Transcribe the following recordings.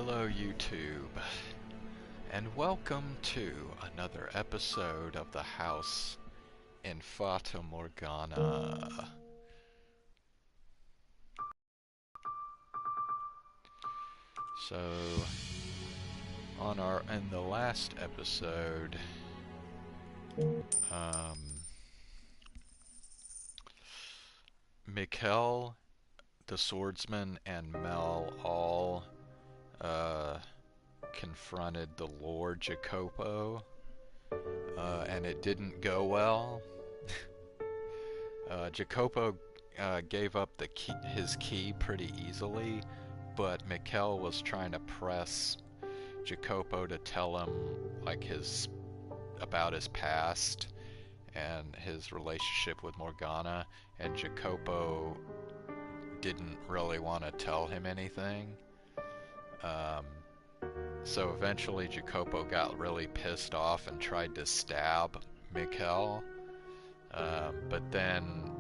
Hello YouTube, and welcome to another episode of the house in Fata Morgana. So, in the last episode, um, Mikkel, the swordsman, and Mel all confronted the Lord Jacopo, and it didn't go well. Jacopo gave up his key pretty easily, but Mikkel was trying to press Jacopo to tell him like about his past and his relationship with Morgana, and Jacopo didn't really want to tell him anything. So eventually Jacopo got really pissed off and tried to stab Mikkel. But then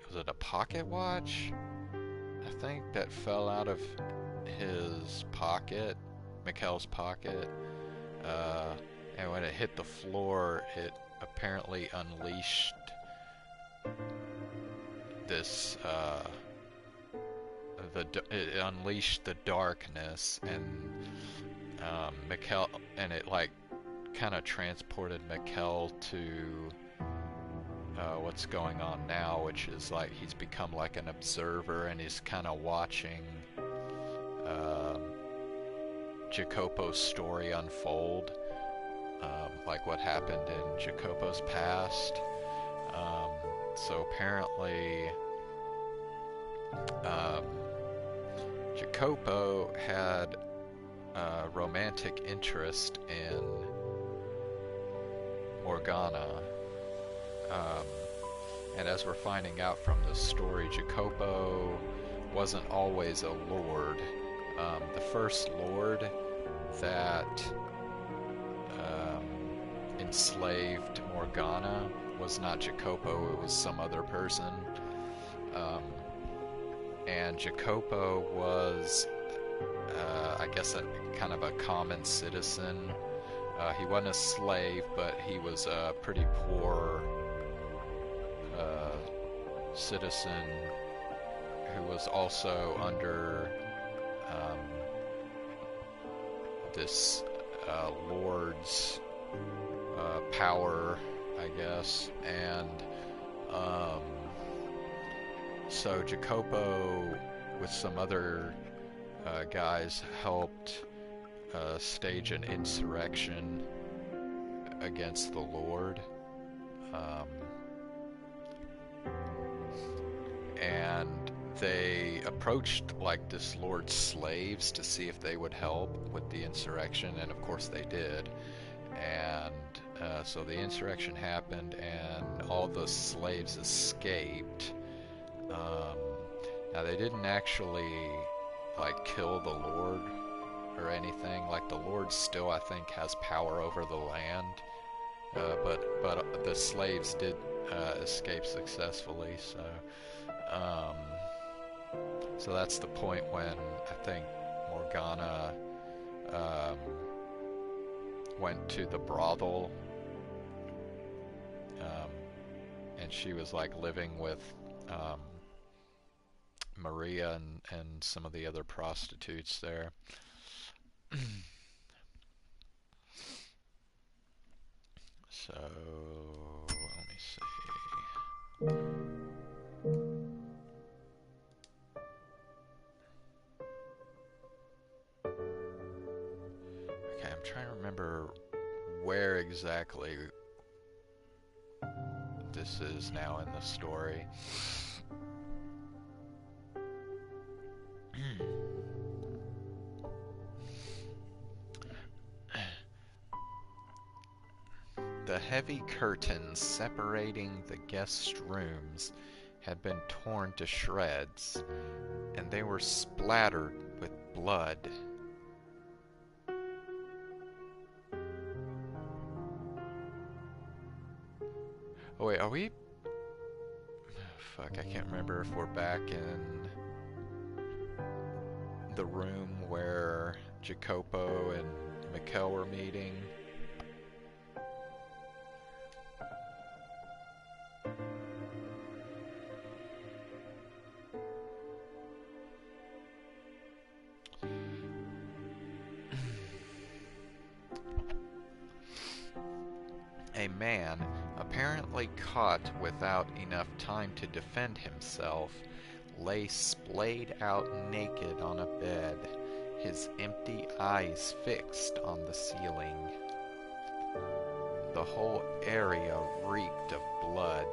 was it a pocket watch, I think, that fell out of his pocket, Mikkel's pocket, and when it hit the floor, it apparently unleashed this, it unleashed the darkness, and Mikkel, and it like kind of transported Mikkel to what's going on now, which is like he's become like an observer, and he's kind of watching Jacopo's story unfold, like what happened in Jacopo's past. So apparently Jacopo had a romantic interest in Morgana, and as we're finding out from this story, Jacopo wasn't always a lord. The first lord that enslaved Morgana was not Jacopo, it was some other person. And Jacopo was, I guess, a kind of a common citizen. He wasn't a slave, but he was a pretty poor citizen who was also under this lord's power, I guess. And so Jacopo, with some other guys, helped stage an insurrection against the Lord, and they approached like this Lord's slaves to see if they would help with the insurrection, and of course they did. And so the insurrection happened, and all the slaves escaped. Now they didn't actually like kill the Lord or anything. Like the Lord still, I think, has power over the land, but the slaves did escape successfully. So that's the point when I think Morgana went to the brothel, and she was like living with Maria and some of the other prostitutes there. So let me see. Okay, I'm trying to remember where exactly this is now in the story. The heavy curtains separating the guest rooms had been torn to shreds, and they were splattered with blood. Oh wait, are we... Fuck, I can't remember if we're back in the room where Jacopo and Mikkel were meeting? A man, apparently caught without enough time to defend himself, lay splayed out naked on a bed, his empty eyes fixed on the ceiling. The whole area reeked of blood.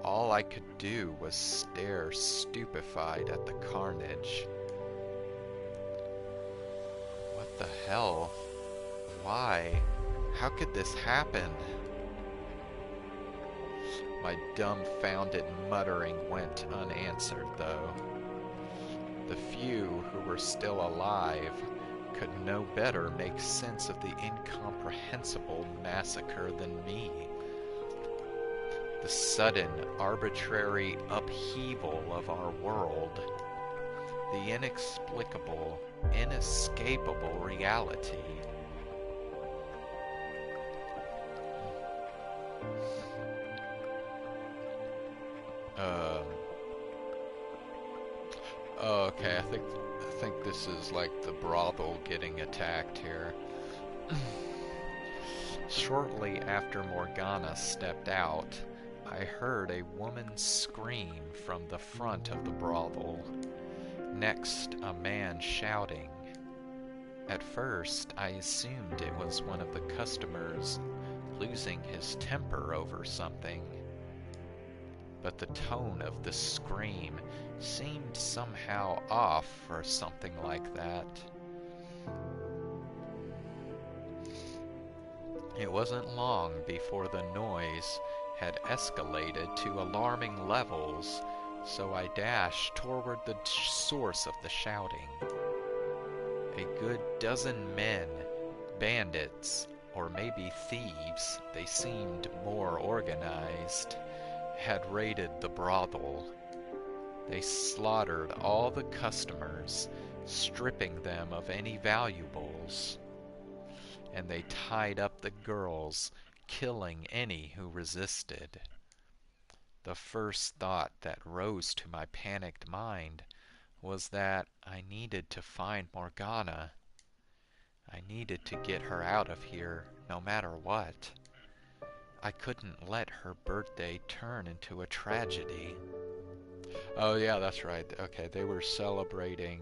All I could do was stare stupefied at the carnage. What the hell? Why? How could this happen? My dumbfounded muttering went unanswered, though. The few who were still alive could no better make sense of the incomprehensible massacre than me. The sudden, arbitrary upheaval of our world. The inexplicable, inescapable reality. Oh, okay, I think this is like the brothel getting attacked here. Shortly after Morgana stepped out, I heard a woman scream from the front of the brothel. Next, a man shouting. At first, I assumed it was one of the customers losing his temper over something. But the tone of the scream seemed somehow off for something like that. It wasn't long before the noise had escalated to alarming levels, so I dashed toward the source of the shouting. A good dozen men, bandits, or maybe thieves, they seemed more organized, had raided the brothel. They slaughtered all the customers, stripping them of any valuables. And they tied up the girls, killing any who resisted. The first thought that rose to my panicked mind was that I needed to find Morgana. I needed to get her out of here, no matter what. I couldn't let her birthday turn into a tragedy. Oh yeah, that's right. Okay, they were celebrating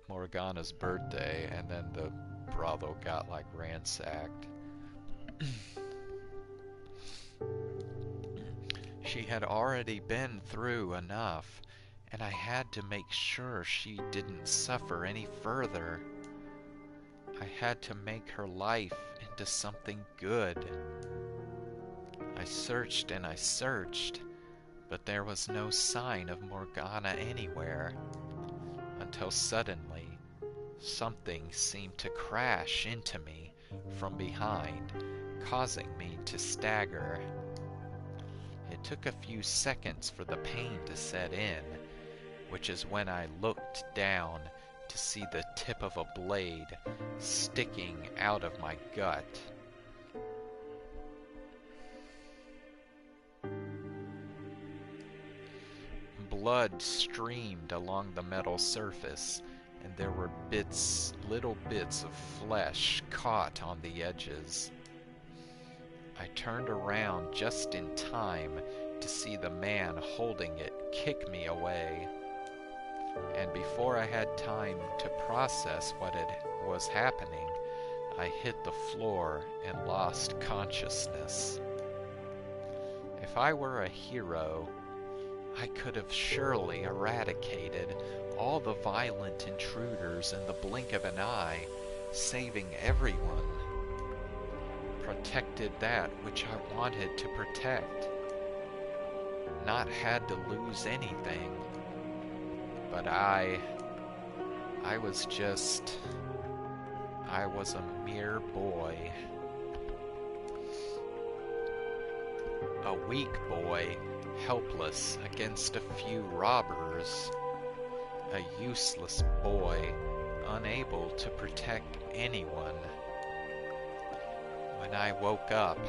Morgana's birthday, and then the brothel got like ransacked. She had already been through enough, and I had to make sure she didn't suffer any further. I had to make her life into something good. I searched and I searched, but there was no sign of Morgana anywhere, until suddenly something seemed to crash into me from behind, causing me to stagger. It took a few seconds for the pain to set in, which is when I looked down to see the tip of a blade sticking out of my gut. Blood streamed along the metal surface, and there were little bits of flesh caught on the edges. I turned around just in time to see the man holding it kick me away. And before I had time to process what was happening, I hit the floor and lost consciousness. If I were a hero, I could have surely eradicated all the violent intruders in the blink of an eye, saving everyone. Protected that which I wanted to protect. Not had to lose anything. But I was a mere boy. A weak boy, helpless against a few robbers. A useless boy, unable to protect anyone. When I woke up,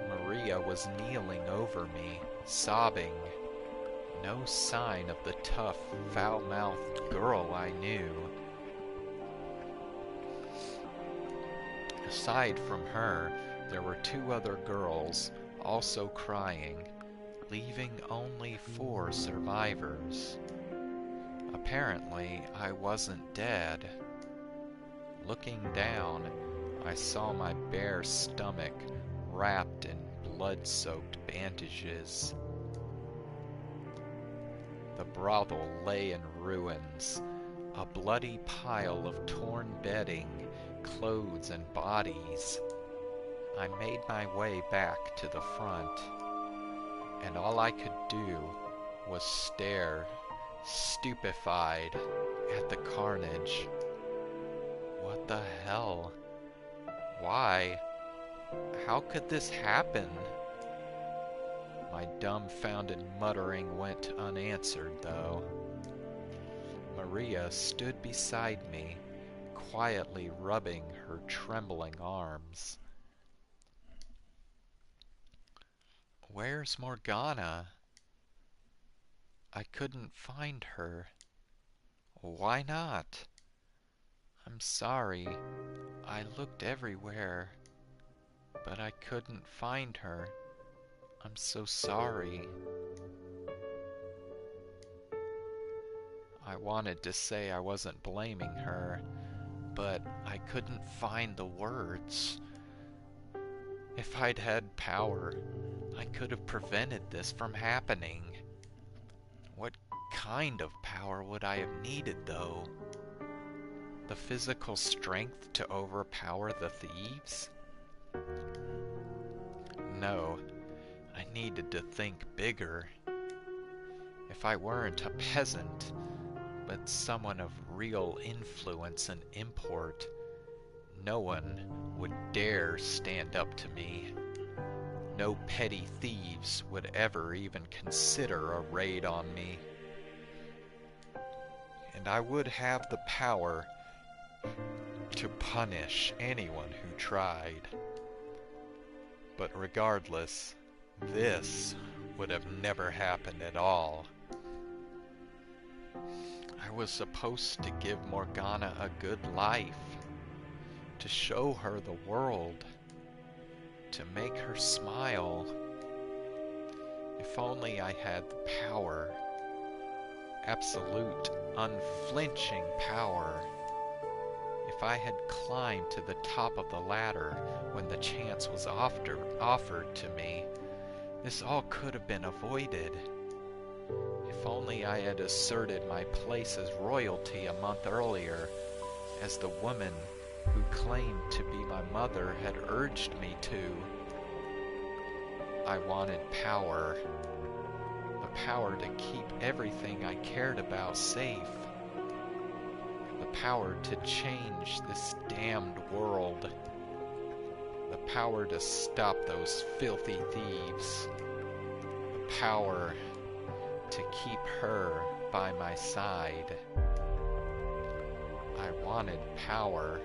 Maria was kneeling over me, sobbing. No sign of the tough, foul-mouthed girl I knew. Aside from her, there were 2 other girls, also crying, leaving only 4 survivors. Apparently, I wasn't dead. Looking down, I saw my bare stomach wrapped in blood-soaked bandages. The brothel lay in ruins, a bloody pile of torn bedding, clothes, and bodies. I made my way back to the front, and all I could do was stare, stupefied, at the carnage. What the hell? Why? How could this happen? My dumbfounded muttering went unanswered, though. Maria stood beside me, quietly rubbing her trembling arms. Where's Morgana? I couldn't find her. Why not? I'm sorry. I looked everywhere, but I couldn't find her. I'm so sorry. I wanted to say I wasn't blaming her, but I couldn't find the words. If I'd had power, I could have prevented this from happening. What kind of power would I have needed, though? The physical strength to overpower the thieves? No, I needed to think bigger. If I weren't a peasant, but someone of real influence and import, no one would dare stand up to me. No petty thieves would ever even consider a raid on me. And I would have the power to punish anyone who tried. But regardless, this would have never happened at all. I was supposed to give Morgana a good life, to show her the world, to make her smile. If only I had the power, absolute, unflinching power. If I had climbed to the top of the ladder when the chance was offered to me, this all could have been avoided. If only I had asserted my place as royalty a month earlier, as the woman who claimed to be my mother had urged me to. I wanted power. The power to keep everything I cared about safe. The power to change this damned world. The power to stop those filthy thieves. The power to keep her by my side. I wanted power.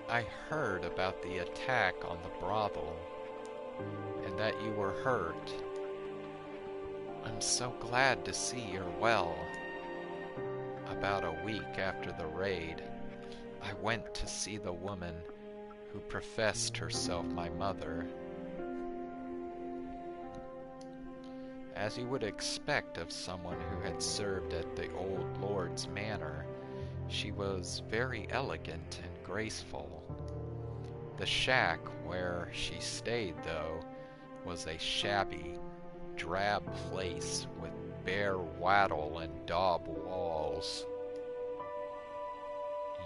I heard about the attack on the brothel, and that you were hurt. I'm so glad to see you're well. About a week after the raid, I went to see the woman who professed herself my mother. As you would expect of someone who had served at the old lord's manor, she was very elegant and graceful. The shack where she stayed, though, was a shabby, drab place with bare wattle and daub walls.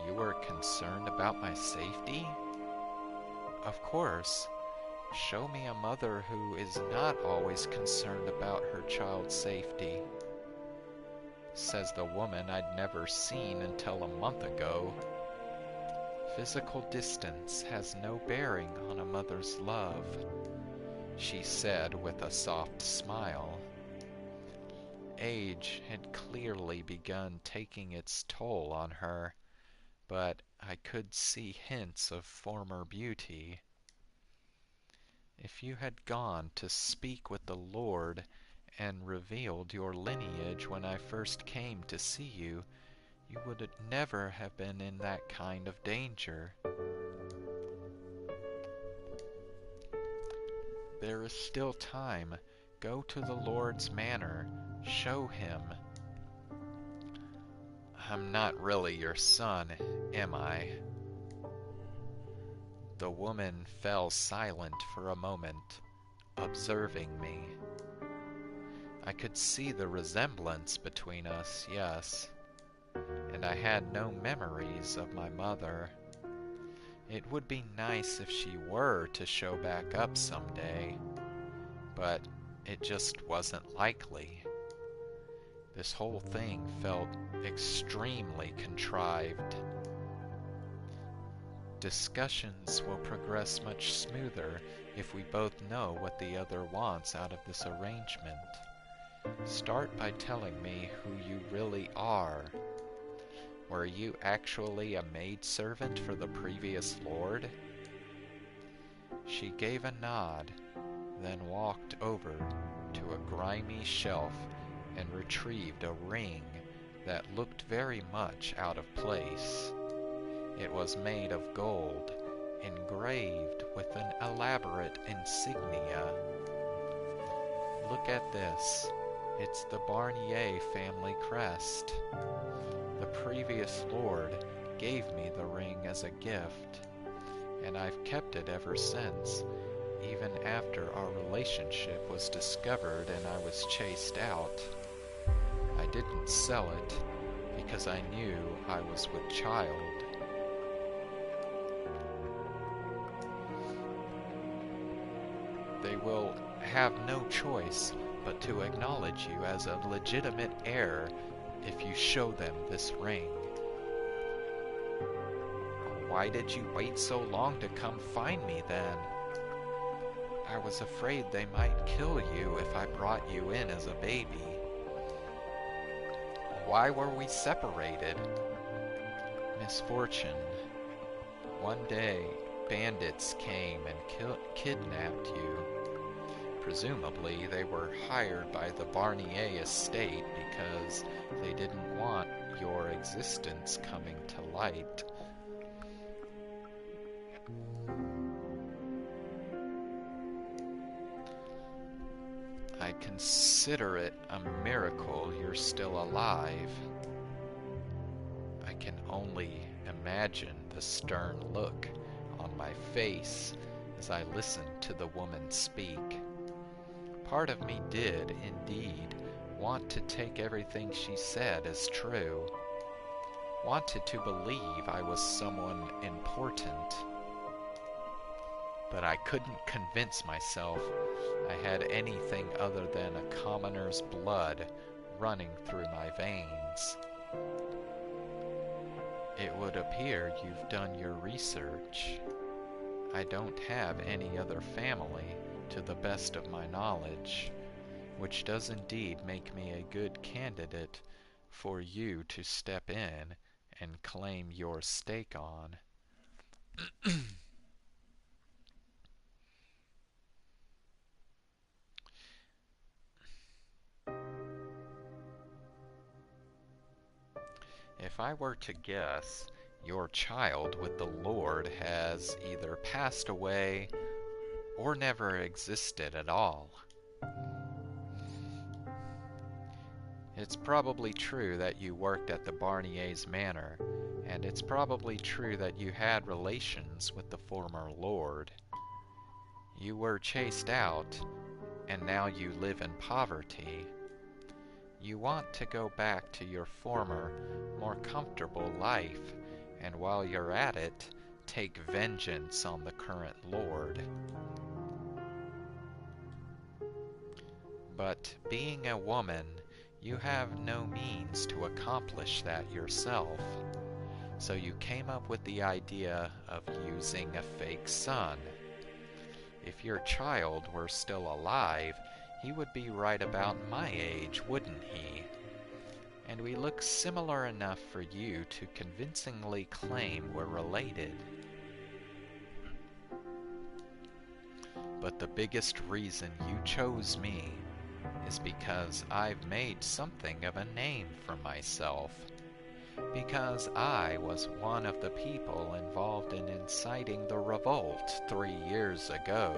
You were concerned about my safety? Of course. Show me a mother who is not always concerned about her child's safety. Says the woman I'd never seen until a month ago. Physical distance has no bearing on a mother's love, she said with a soft smile. Age had clearly begun taking its toll on her, but I could see hints of former beauty. If you had gone to speak with the Lord and revealed your lineage when I first came to see you, you would never have been in that kind of danger. There is still time. Go to the Lord's manor. Show him. I'm not really your son, am I? The woman fell silent for a moment, observing me. I could see the resemblance between us, yes, and I had no memories of my mother. It would be nice if she were to show back up someday, but it just wasn't likely. This whole thing felt extremely contrived. Discussions will progress much smoother if we both know what the other wants out of this arrangement. Start by telling me who you really are. Were you actually a maidservant for the previous lord? She gave a nod, then walked over to a grimy shelf and retrieved a ring that looked very much out of place. It was made of gold, engraved with an elaborate insignia. Look at this. It's the Barnier family crest. The previous lord gave me the ring as a gift, and I've kept it ever since, even after our relationship was discovered and I was chased out. I didn't sell it because I knew I was with child. They will have no choice but to acknowledge you as a legitimate heir if you show them this ring. Why did you wait so long to come find me then? I was afraid they might kill you if I brought you in as a baby. Why were we separated? Misfortune. One day, bandits came and kidnapped you. Presumably, they were hired by the Barnier estate because they didn't want your existence coming to light. I consider it a miracle you're still alive. I can only imagine the stern look on my face as I listened to the woman speak. Part of me did, indeed, want to take everything she said as true. Wanted to believe I was someone important. But I couldn't convince myself I had anything other than a commoner's blood running through my veins. It would appear you've done your research. I don't have any other family, to the best of my knowledge, which does indeed make me a good candidate for you to step in and claim your stake on. If I were to guess, your child with the Lord has either passed away or never existed at all. It's probably true that you worked at the Barnier's manor, and it's probably true that you had relations with the former lord. You were chased out, and now you live in poverty. You want to go back to your former, more comfortable life, and while you're at it, take vengeance on the current lord. But being a woman, you have no means to accomplish that yourself. So you came up with the idea of using a fake son. If your child were still alive, he would be right about my age, wouldn't he? And we look similar enough for you to convincingly claim we're related. But the biggest reason you chose me is because I've made something of a name for myself. Because I was one of the people involved in inciting the revolt 3 years ago.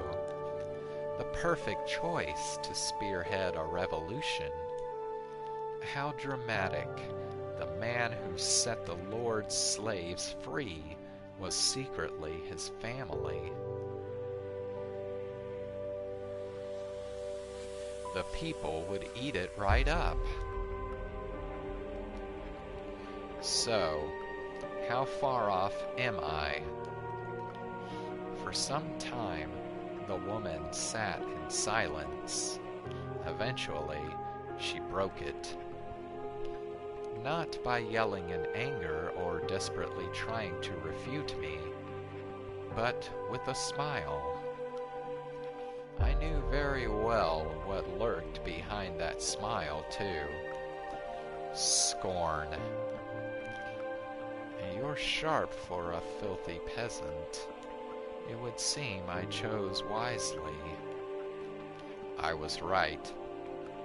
The perfect choice to spearhead a revolution. How dramatic. The man who set the Lord's slaves free was secretly his family. The people would eat it right up. So, how far off am I? For some time, the woman sat in silence. Eventually, she broke it. Not by yelling in anger or desperately trying to refute me, but with a smile. I knew very well what lurked behind that smile, too. Scorn. You're sharp for a filthy peasant. It would seem I chose wisely. I was right.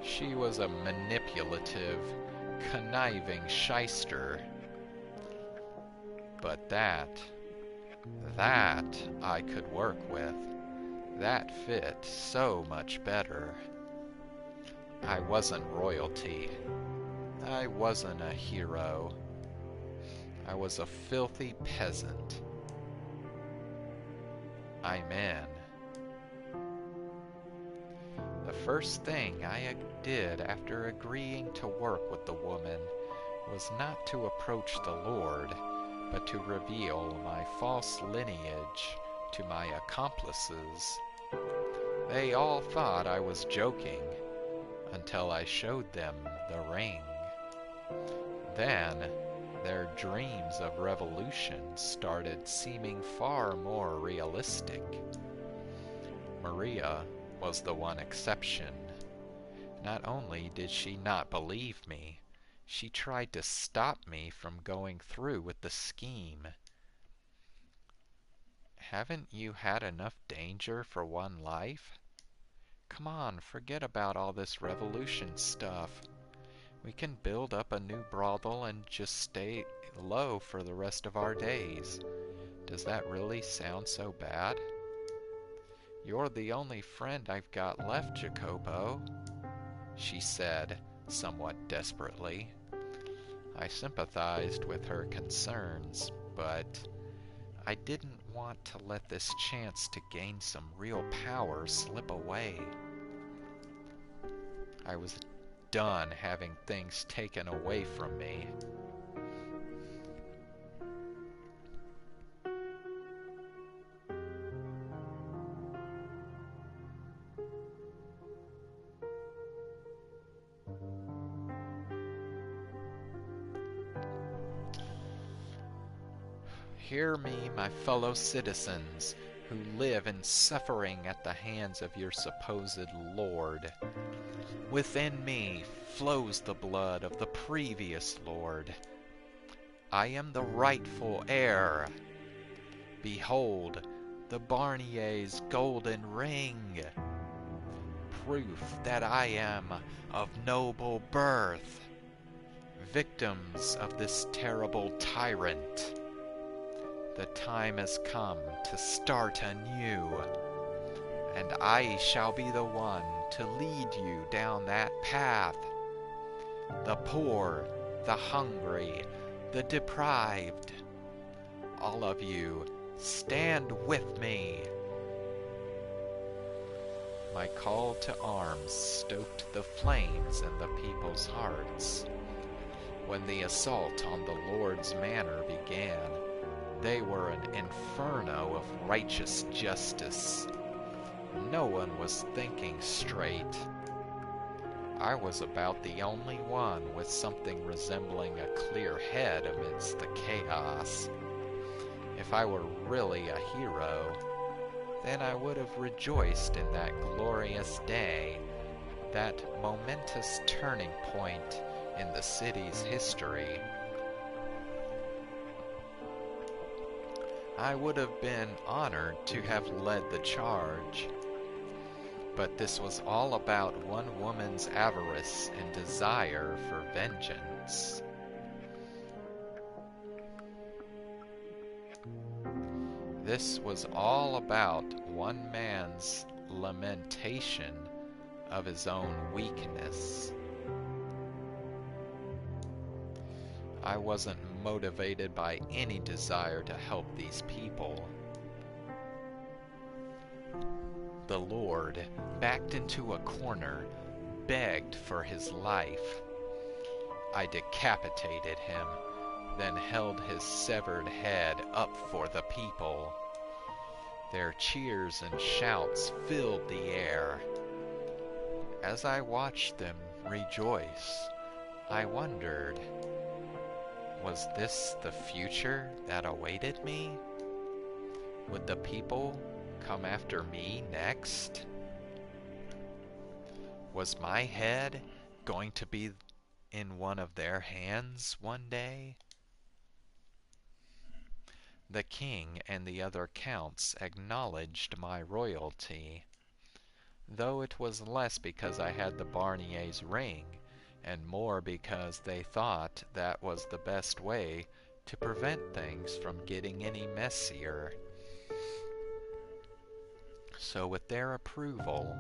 She was a manipulative, conniving shyster. But that I could work with. That fit so much better. I wasn't royalty. I wasn't a hero. I was a filthy peasant. I'm in. The first thing I did after agreeing to work with the woman was not to approach the Lord, but to reveal my false lineage to my accomplices. They all thought I was joking until I showed them the ring. Then their dreams of revolution started seeming far more realistic. Maria was the one exception. Not only did she not believe me, she tried to stop me from going through with the scheme. Haven't you had enough danger for one life? Come on, forget about all this revolution stuff. We can build up a new brothel and just stay low for the rest of our days. Does that really sound so bad? You're the only friend I've got left, Jacopo, she said, somewhat desperately. I sympathized with her concerns, but I didn't want to let this chance to gain some real power slip away. I was done having things taken away from me. Hear me, my fellow citizens, who live in suffering at the hands of your supposed Lord. Within me flows the blood of the previous Lord. I am the rightful heir. Behold, the Barnier's golden ring, proof that I am of noble birth. Victims of this terrible tyrant, the time has come to start anew, and I shall be the one to lead you down that path. The poor, the hungry, the deprived, all of you, stand with me. My call to arms stoked the flames in the people's hearts. When the assault on the Lord's manor began, they were an inferno of righteous justice. No one was thinking straight. I was about the only one with something resembling a clear head amidst the chaos. If I were really a hero, then I would have rejoiced in that glorious day, that momentous turning point in the city's history. I would have been honored to have led the charge. But this was all about one woman's avarice and desire for vengeance. This was all about one man's lamentation of his own weakness. I wasn't motivated by any desire to help these people. The Lord, backed into a corner, begged for his life. I decapitated him, then held his severed head up for the people. Their cheers and shouts filled the air. As I watched them rejoice, I wondered, was this the future that awaited me? Would the people come after me next? Was my head going to be in one of their hands one day? The king and the other counts acknowledged my royalty, though it was less because I had the Barnier's ring, and more because they thought that was the best way to prevent things from getting any messier. So with their approval,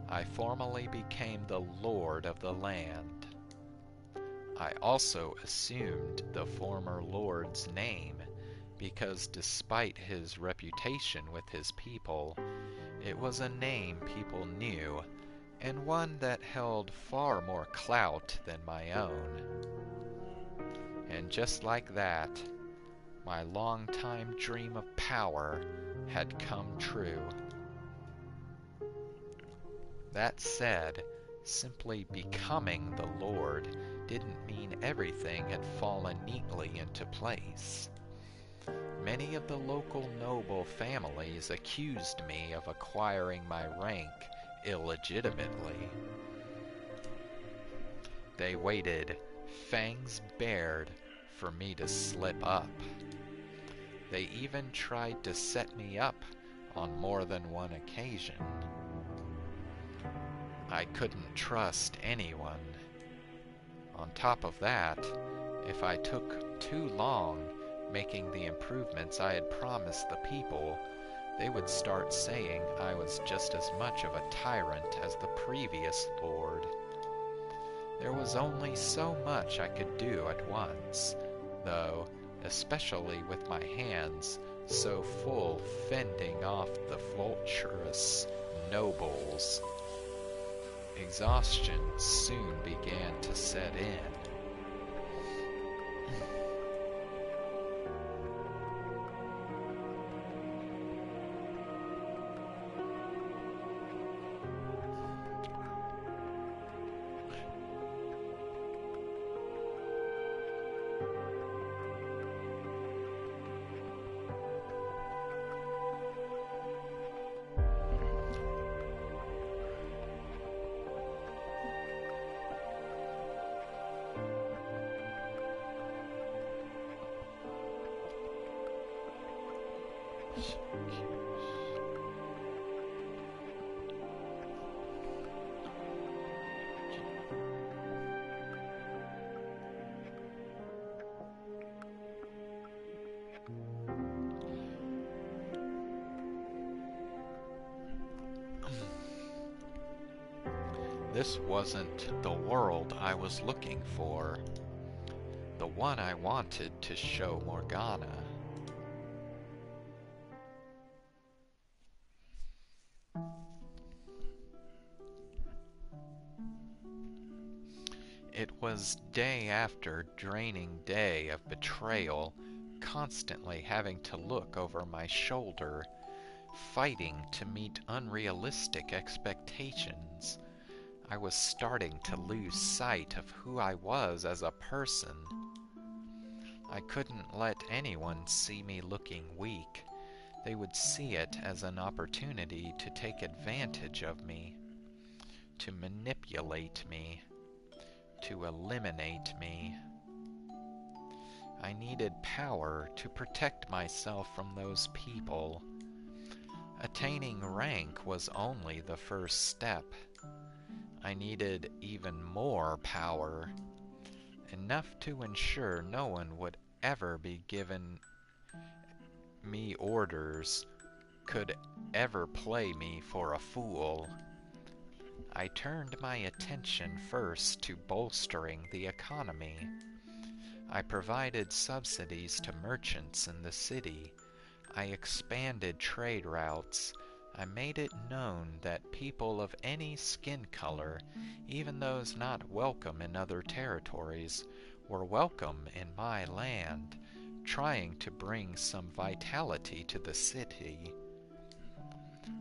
I formally became the lord of the land. I also assumed the former lord's name, because despite his reputation with his people, it was a name people knew, and one that held far more clout than my own. And just like that, my long-time dream of power had come true. That said, simply becoming the Lord didn't mean everything had fallen neatly into place. Many of the local noble families accused me of acquiring my rank illegitimately. They waited, fangs bared, for me to slip up. They even tried to set me up on more than one occasion. I couldn't trust anyone. On top of that, if I took too long making the improvements I had promised the people, they would start saying I was just as much of a tyrant as the previous lord. There was only so much I could do at once, though, especially with my hands so full fending off the vulturous nobles. Exhaustion soon began to set in. This wasn't the world I was looking for, the one I wanted to show Morgana. It was day after draining day of betrayal, constantly having to look over my shoulder, fighting to meet unrealistic expectations. I was starting to lose sight of who I was as a person. I couldn't let anyone see me looking weak. They would see it as an opportunity to take advantage of me, to manipulate me, to eliminate me. I needed power to protect myself from those people. Attaining rank was only the first step. I needed even more power, enough to ensure no one would ever be given me orders, could ever play me for a fool. I turned my attention first to bolstering the economy. I provided subsidies to merchants in the city. I expanded trade routes. I made it known that people of any skin color, even those not welcome in other territories, were welcome in my land, trying to bring some vitality to the city.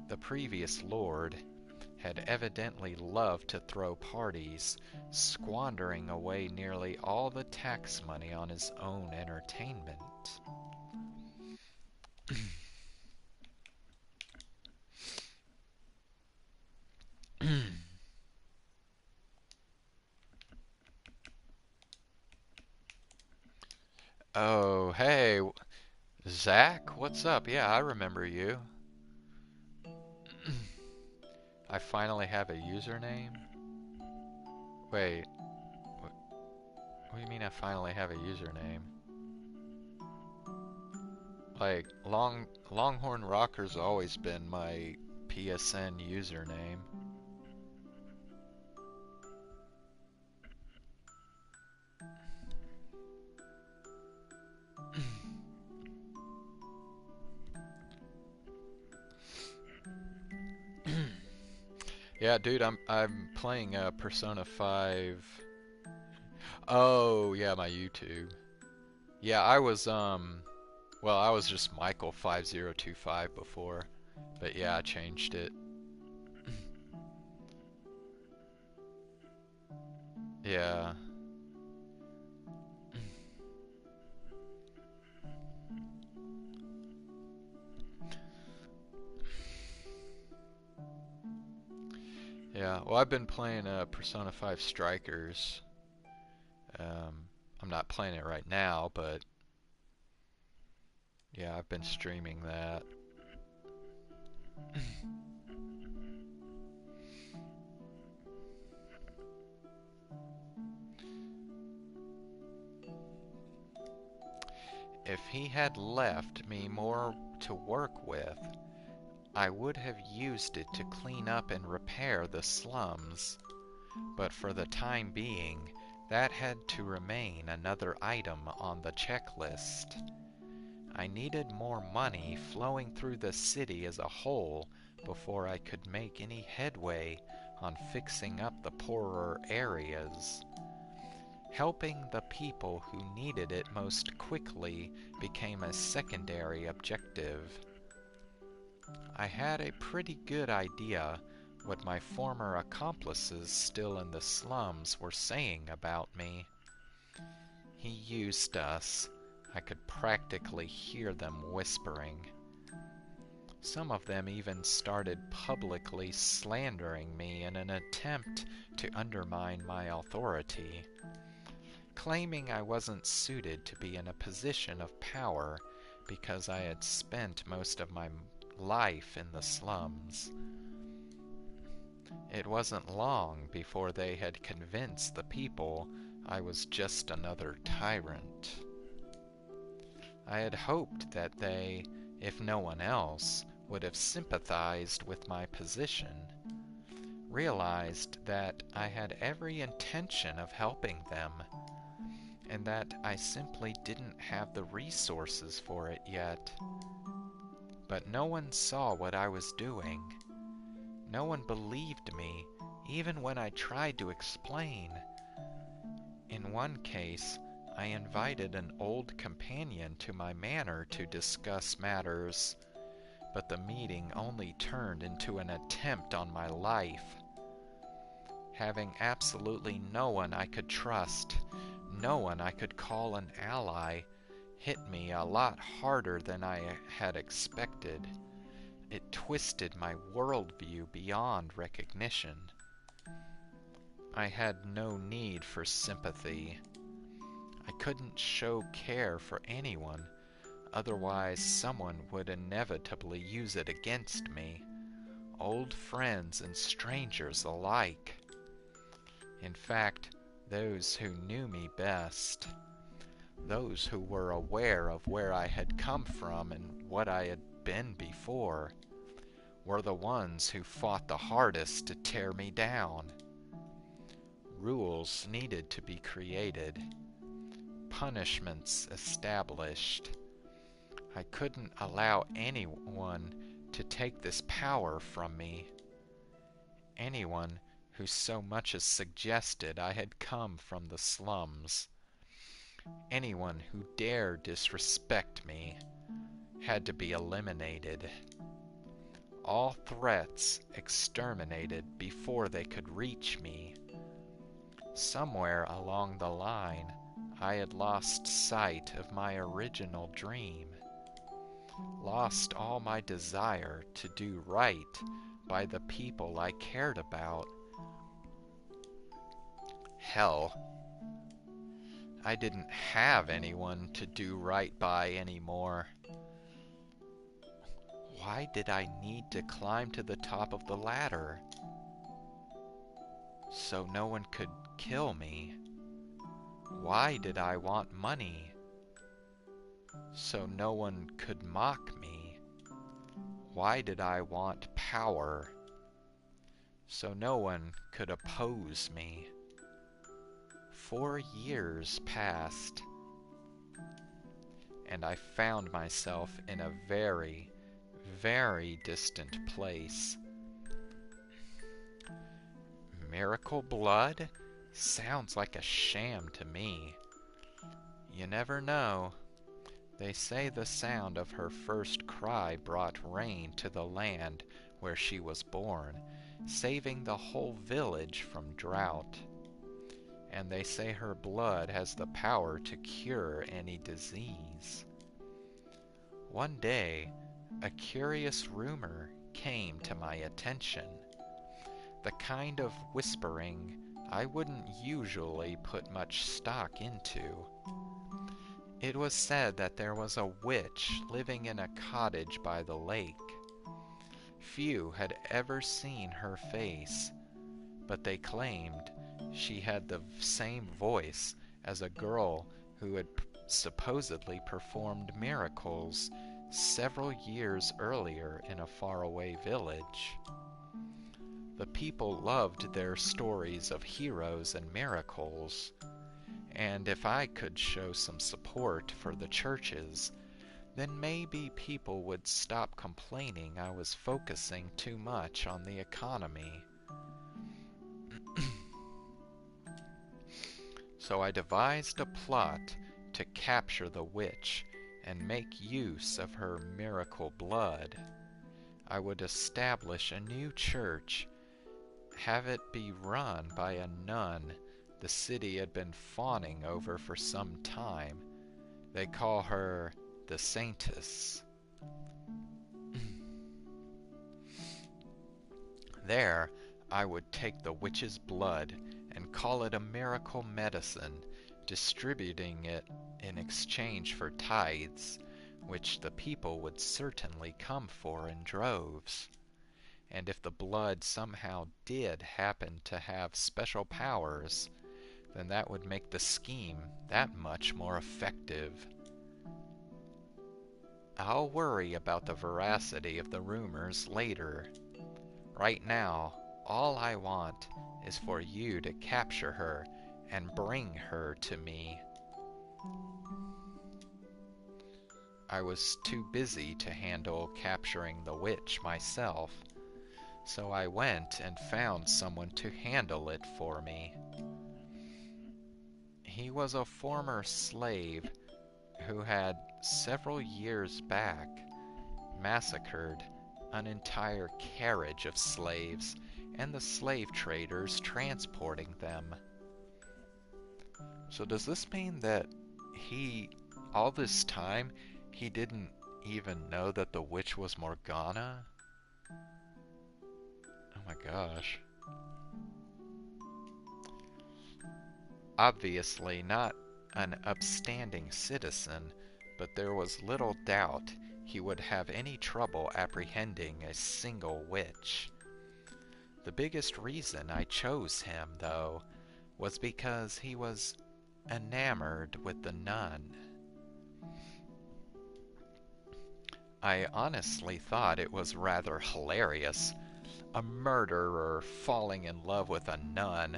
The previous lord had evidently loved to throw parties, squandering away nearly all the tax money on his own entertainment. Oh, hey, Zach, what's up? Yeah, I remember you. I finally have a username? Wait, what do you mean I finally have a username? Like, Longhorn Rocker's always been my PSN username. Yeah, dude, I'm playing Persona 5. Oh, yeah, my YouTube. Yeah, I was just Michael5025 before, but yeah, I changed it. Yeah. Yeah, well, I've been playing Persona 5 Strikers. I'm not playing it right now, but yeah, I've been streaming that. If he had left me more to work with, I would have used it to clean up and repair the slums. But for the time being, that had to remain another item on the checklist. I needed more money flowing through the city as a whole before I could make any headway on fixing up the poorer areas. Helping the people who needed it most quickly became a secondary objective. I had a pretty good idea what my former accomplices still in the slums were saying about me. He used us. I could practically hear them whispering. Some of them even started publicly slandering me in an attempt to undermine my authority, claiming I wasn't suited to be in a position of power because I had spent most of my life in the slums. It wasn't long before they had convinced the people I was just another tyrant. I had hoped that they, if no one else, would have sympathized with my position, realized that I had every intention of helping them, and that I simply didn't have the resources for it yet. But no one saw what I was doing. No one believed me, even when I tried to explain. In one case, I invited an old companion to my manor to discuss matters, but the meeting only turned into an attempt on my life. having absolutely no one I could trust, no one I could call an ally, hit me a lot harder than I had expected. It twisted my worldview beyond recognition. I had no need for sympathy. I couldn't show care for anyone, otherwise someone would inevitably use it against me, old friends and strangers alike. In fact, those who knew me best, those who were aware of where I had come from and what I had been before, were the ones who fought the hardest to tear me down. Rules needed to be created, punishments established. I couldn't allow anyone to take this power from me, anyone who so much as suggested I had come from the slums. Anyone who dared disrespect me had to be eliminated. All threats exterminated before they could reach me. Somewhere along the line, I had lost sight of my original dream, lost all my desire to do right by the people I cared about. Hell, I didn't have anyone to do right by anymore. Why did I need to climb to the top of the ladder? So no one could kill me. Why did I want money? So no one could mock me. Why did I want power? So no one could oppose me. 4 years passed, and I found myself in a very, very distant place. Miracle blood? Sounds like a sham to me. You never know. They say the sound of her first cry brought rain to the land where she was born, saving the whole village from drought. And they say her blood has the power to cure any disease. One day, a curious rumor came to my attention, the kind of whispering I wouldn't usually put much stock into. It was said that there was a witch living in a cottage by the lake. Few had ever seen her face, but they claimed she had the same voice as a girl who had supposedly performed miracles several years earlier in a faraway village. The people loved their stories of heroes and miracles, and if I could show some support for the churches, then maybe people would stop complaining I was focusing too much on the economy. So I devised a plot to capture the witch and make use of her miracle blood. I would establish a new church, have it be run by a nun the city had been fawning over for some time. They call her the Saintess. There, I would take the witch's blood and call it a miracle medicine, distributing it in exchange for tithes, which the people would certainly come for in droves. And if the blood somehow did happen to have special powers, then that would make the scheme that much more effective. I'll worry about the veracity of the rumors later. Right now, all I want is for you to capture her and bring her to me. I was too busy to handle capturing the witch myself, so I went and found someone to handle it for me. He was a former slave who had, several years back, massacred an entire carriage of slaves and the slave traders transporting them. So does this mean that all this time, he didn't even know that the witch was Morgana? Oh my gosh. Obviously not an upstanding citizen, but there was little doubt he would have any trouble apprehending a single witch. The biggest reason I chose him, though, was because he was enamored with the nun. I honestly thought it was rather hilarious, a murderer falling in love with a nun.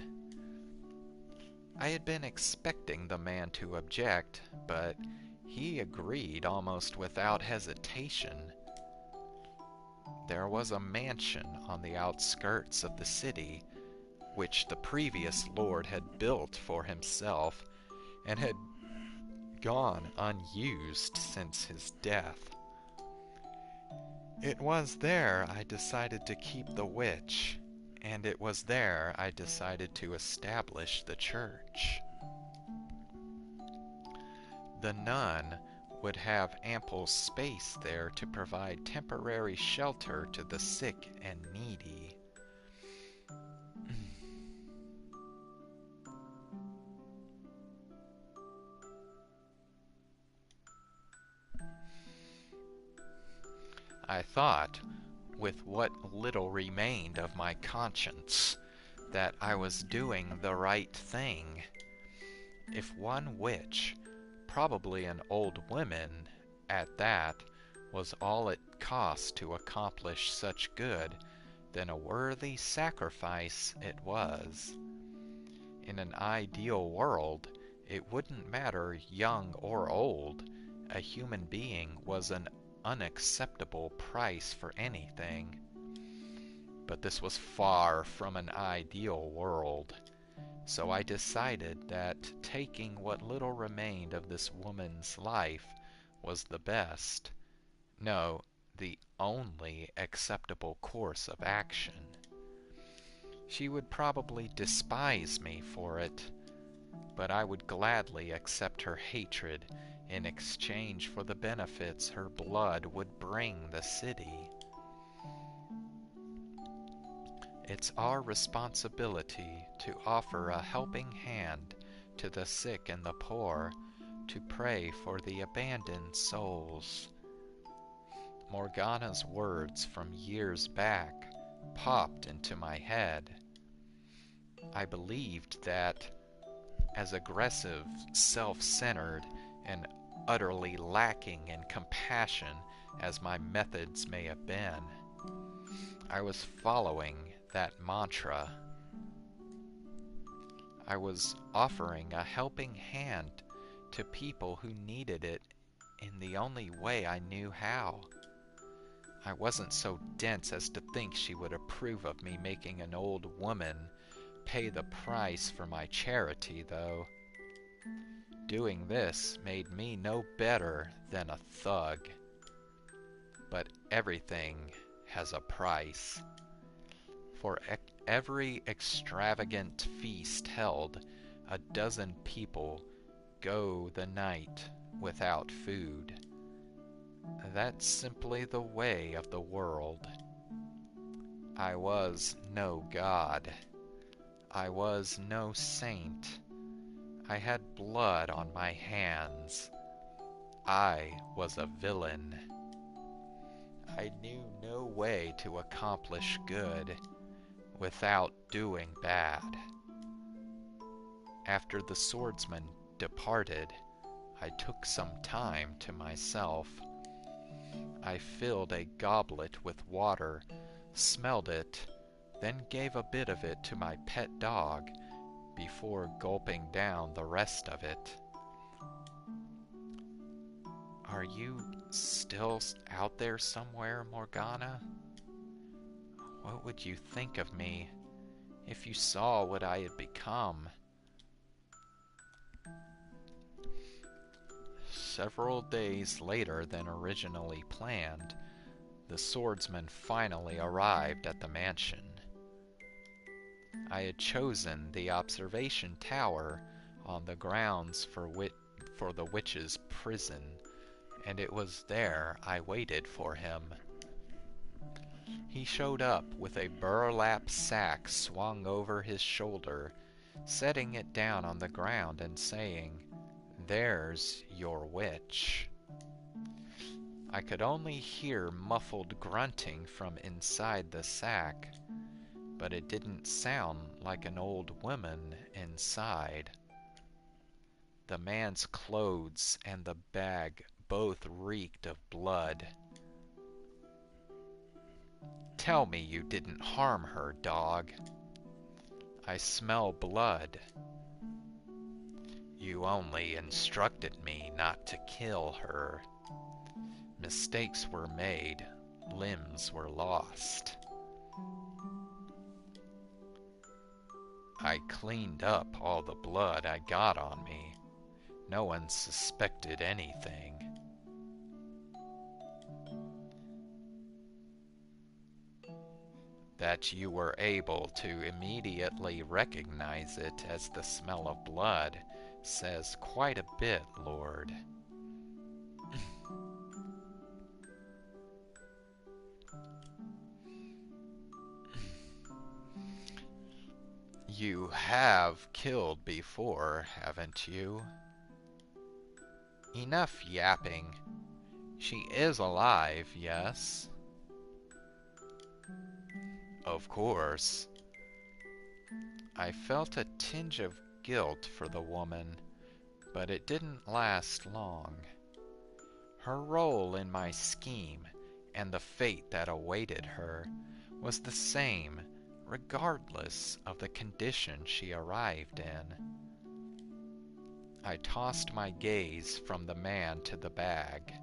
I had been expecting the man to object, but he agreed almost without hesitation. There was a mansion on the outskirts of the city, which the previous lord had built for himself and had gone unused since his death. It was there I decided to keep the witch, and it was there I decided to establish the church. The nun would have ample space there to provide temporary shelter to the sick and needy. I thought, with what little remained of my conscience, that I was doing the right thing. If one witch, probably an old woman at that, was all it cost to accomplish such good, then a worthy sacrifice it was. In an ideal world, it wouldn't matter young or old, a human being was an unacceptable price for anything. But this was far from an ideal world, so I decided that taking what little remained of this woman's life was the best, no, the only acceptable course of action. She would probably despise me for it, but I would gladly accept her hatred in exchange for the benefits her blood would bring the city. It's our responsibility to offer a helping hand to the sick and the poor, to pray for the abandoned souls. Morgana's words from years back popped into my head. I believed that, as aggressive, self-centered, and utterly lacking in compassion as my methods may have been, I was following that mantra. I was offering a helping hand to people who needed it in the only way I knew how. I wasn't so dense as to think she would approve of me making an old woman pay the price for my charity, though. Doing this made me no better than a thug. But everything has a price. For every extravagant feast held, a dozen people go the night without food. That's simply the way of the world. I was no god. I was no saint. I had blood on my hands. I was a villain. I knew no way to accomplish good without doing bad. After the swordsman departed, I took some time to myself. I filled a goblet with water, smelled it, then gave a bit of it to my pet dog before gulping down the rest of it. Are you still out there somewhere, Morgana? What would you think of me if you saw what I had become? Several days later than originally planned, the swordsman finally arrived at the mansion. I had chosen the observation tower on the grounds for the witch's prison, and it was there I waited for him. He showed up with a burlap sack swung over his shoulder, setting it down on the ground and saying, "There's your witch." I could only hear muffled grunting from inside the sack, but it didn't sound like an old woman inside. The man's clothes and the bag both reeked of blood. "Tell me you didn't harm her, dog. I smell blood." "You only instructed me not to kill her. Mistakes were made, limbs were lost. I cleaned up all the blood I got on me. No one suspected anything." "That you were able to immediately recognize it as the smell of blood says quite a bit, Lord." "You have killed before, haven't you?" "Enough yapping. She is alive, yes?" "Of course." I felt a tinge of guilt for the woman, but it didn't last long. Her role in my scheme and the fate that awaited her was the same, regardless of the condition she arrived in. I tossed my gaze from the man to the bag.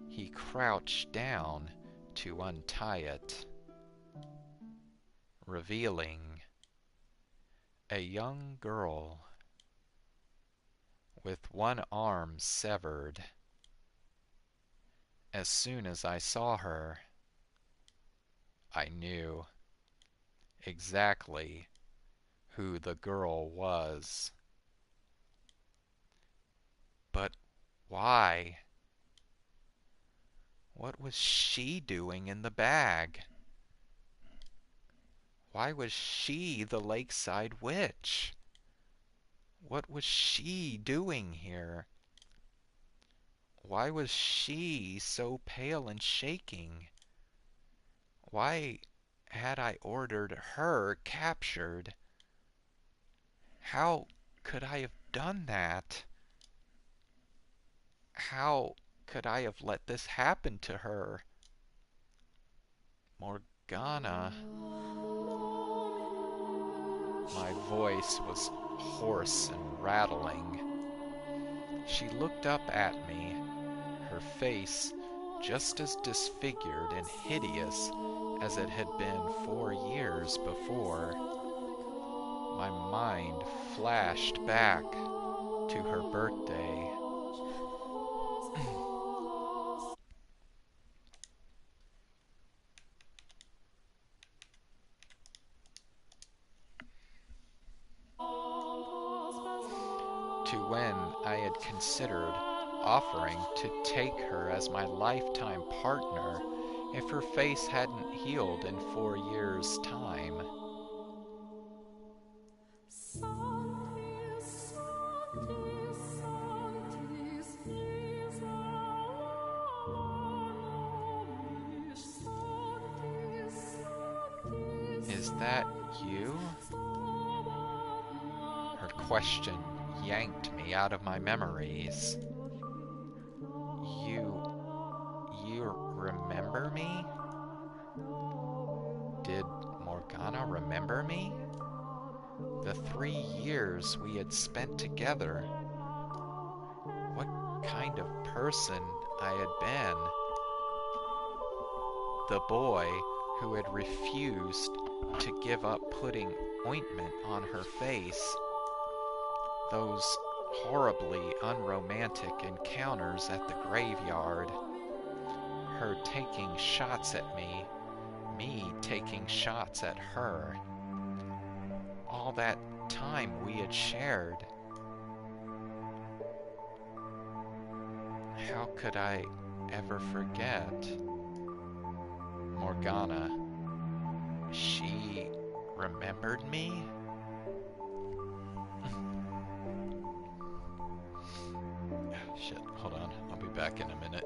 He crouched down to untie it, revealing a young girl with one arm severed. As soon as I saw her, I knew exactly who the girl was. But why? What was she doing in the bag? Why was she the lakeside witch? What was she doing here? Why was she so pale and shaking? Why had I ordered her captured? How could I have done that? How could I have let this happen to her? Morgana. My voice was hoarse and rattling. She looked up at me, her face just as disfigured and hideous as it had been 4 years before. My mind flashed back to her birthday. To when I had considered offering to take her as my lifetime partner if her face hadn't healed in 4 years' time. "Is that you?" Her question yanked me out of my memories. You remember me? Did Morgana remember me? The 3 years we had spent together. What kind of person I had been. The boy who had refused to give up putting ointment on her face. Those horribly unromantic encounters at the graveyard. Her taking shots at me taking shots at her. all that time we had shared. How could I ever forget? Morgana, she remembered me? Shit, hold on. I'll be back in a minute.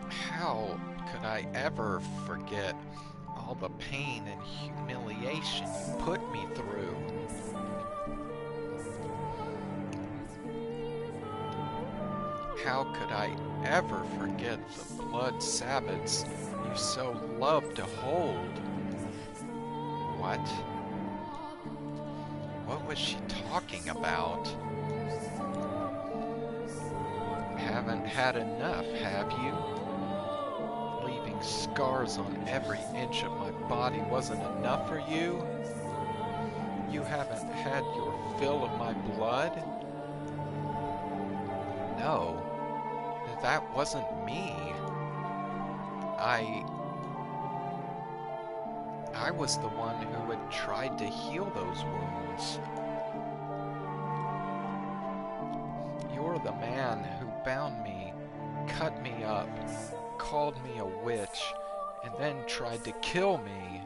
How could I ever forget all the pain and humiliation you put me through? How could I ever forget the blood sabbats you so loved to hold? What? What was she talking about? Haven't had enough, have you? Leaving scars on every inch of my body wasn't enough for you? You haven't had your fill of my blood? No, that wasn't me. I was the one who had tried to heal those wounds. You're the man who bound me, cut me up, called me a witch, and then tried to kill me.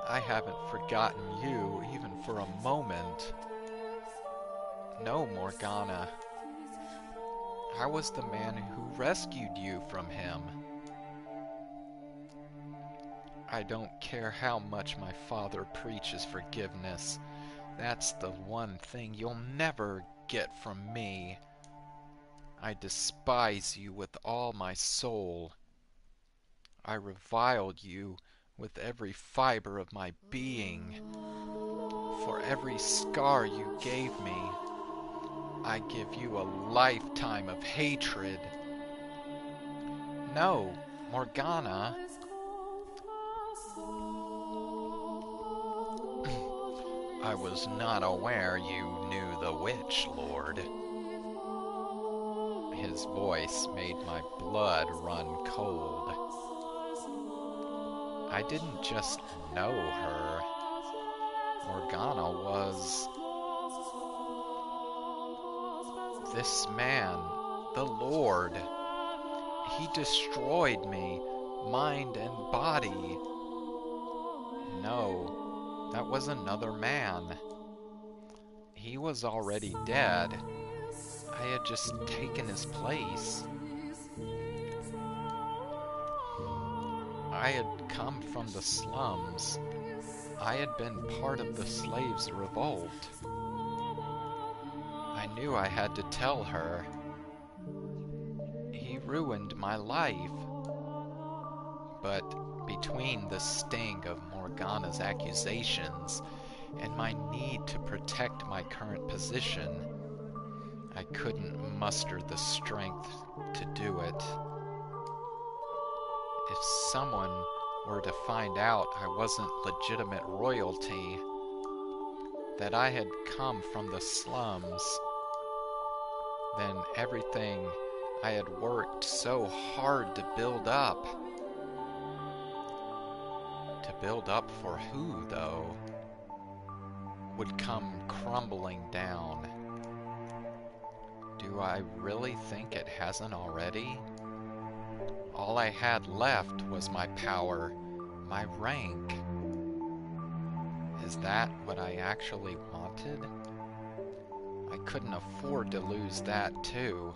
I haven't forgotten you even for a moment. No, Morgana. I was the man who rescued you from him. I don't care how much my father preaches forgiveness. That's the one thing you'll never get from me. I despise you with all my soul. I reviled you with every fiber of my being. For every scar you gave me, I give you a lifetime of hatred. No, Morgana. I was not aware you knew the witch, Lord. His voice made my blood run cold. I didn't just know her. Morgana was... this man, the Lord. He destroyed me, mind and body, No, that was another man. He was already dead. I had just taken his place. I had come from the slums. I had been part of the slaves' revolt. I knew I had to tell her. He ruined my life. But between the sting of Morgana's accusations and my need to protect my current position, I couldn't muster the strength to do it. If someone were to find out I wasn't legitimate royalty, that I had come from the slums, then everything I had worked so hard to build up. To build up for who, though? Would come crumbling down. Do I really think it hasn't already? All I had left was my power, my rank. Is that what I actually wanted? I couldn't afford to lose that too.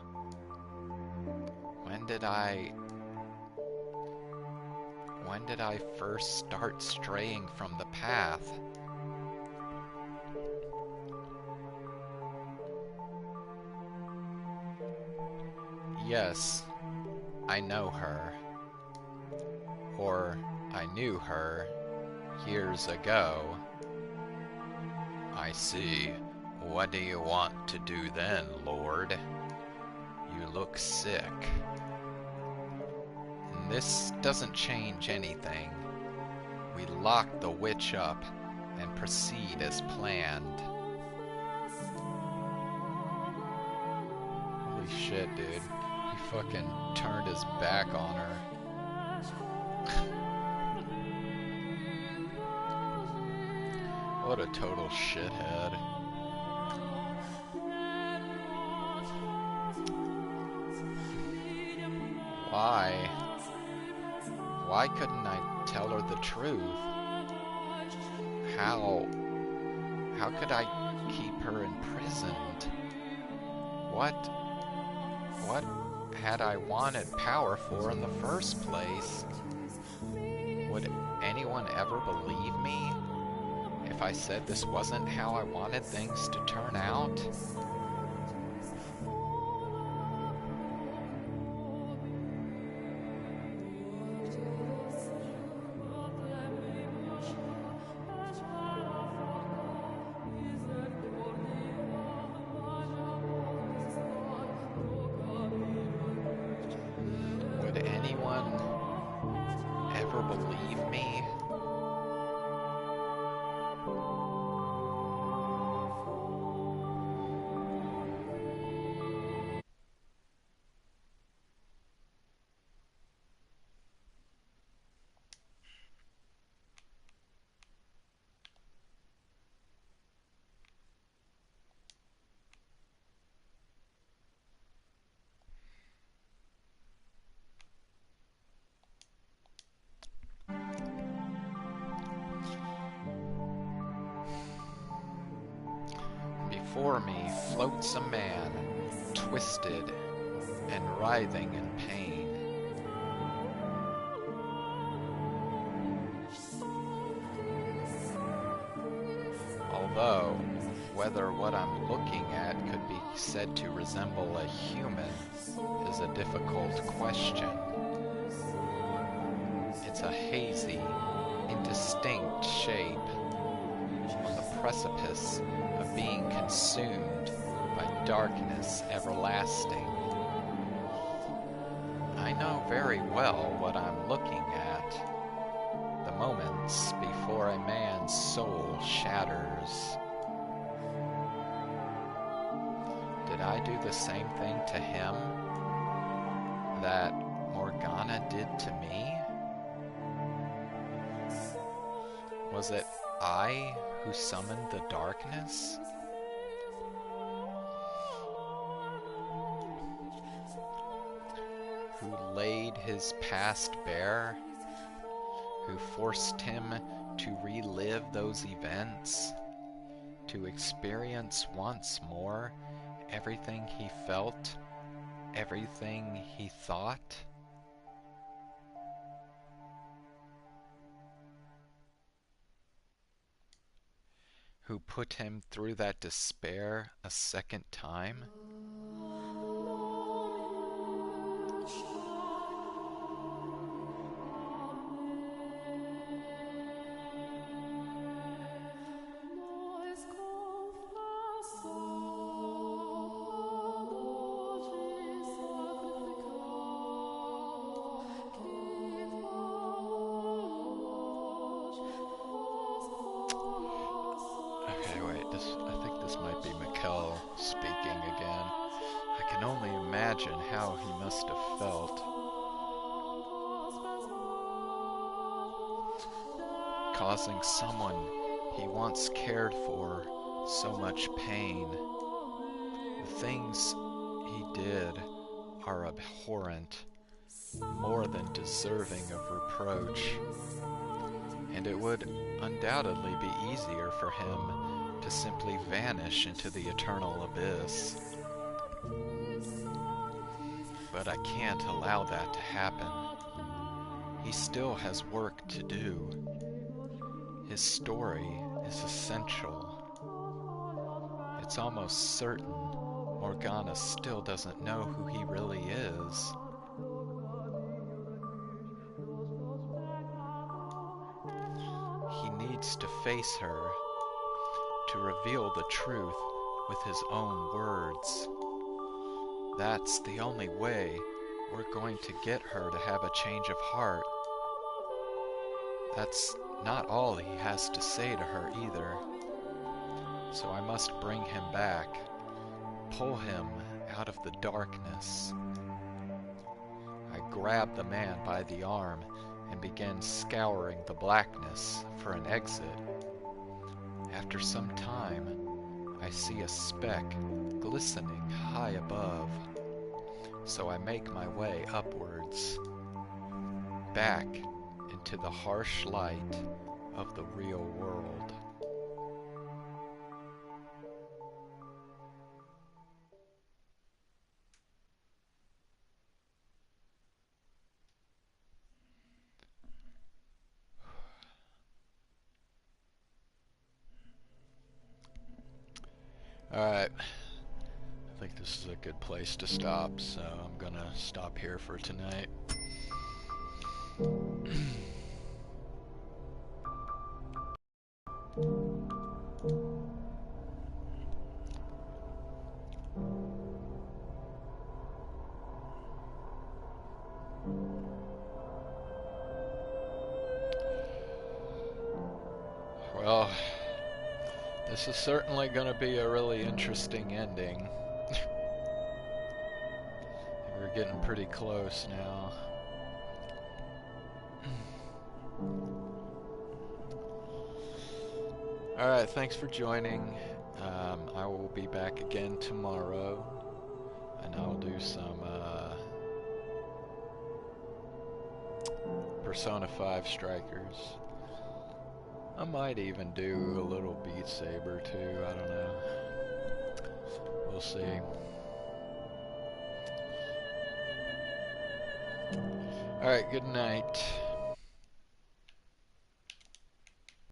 When did I first start straying from the path? Yes, I know her. Or I knew her years ago. I see. What do you want to do then, Lord? You look sick. This doesn't change anything. We lock the witch up and proceed as planned. Holy shit, dude. He fucking turned his back on her. What a total shithead. Why? Why couldn't I tell her the truth? How could I keep her imprisoned? What had I wanted power for in the first place? Would anyone ever believe me if I said this wasn't how I wanted things to turn out? Would anyone ever believe me? Before me floats a man, twisted and writhing in pain. Although, whether what I'm looking at could be said to resemble a human is a difficult question. It's a hazy, indistinct shape on the precipice of being consumed by darkness everlasting. I know very well what I'm looking at. The moments before a man's soul shatters. Did I do the same thing to him that Morgana did to me? Was it I who summoned the darkness? Who laid his past bare? Who forced him to relive those events, to experience once more everything he felt, everything he thought? Who put him through that despair a second time? Okay, wait, I think this might be Mikkel speaking again. I can only imagine how he must have felt. Causing someone he once cared for so much pain. The things he did are abhorrent, more than deserving of reproach. And it would undoubtedly be easier for him to simply vanish into the eternal abyss. But I can't allow that to happen. He still has work to do. His story is essential. It's almost certain Morgana still doesn't know who he really is. He needs to face her, to reveal the truth with his own words. That's the only way we're going to get her to have a change of heart. That's not all he has to say to her either. So I must bring him back, pull him out of the darkness. I grab the man by the arm and begin scouring the blackness for an exit. After some time, I see a speck glistening high above, so I make my way upwards, back into the harsh light of the real world. Alright, I think this is a good place to stop, so I'm gonna stop here for tonight. Well, this is certainly going to be a really interesting ending. We're getting pretty close now. Alright, thanks for joining. I will be back again tomorrow, and I'll do some Persona 5 Strikers. I might even do a little Beat Saber too, I don't know. We'll see. Alright, good night.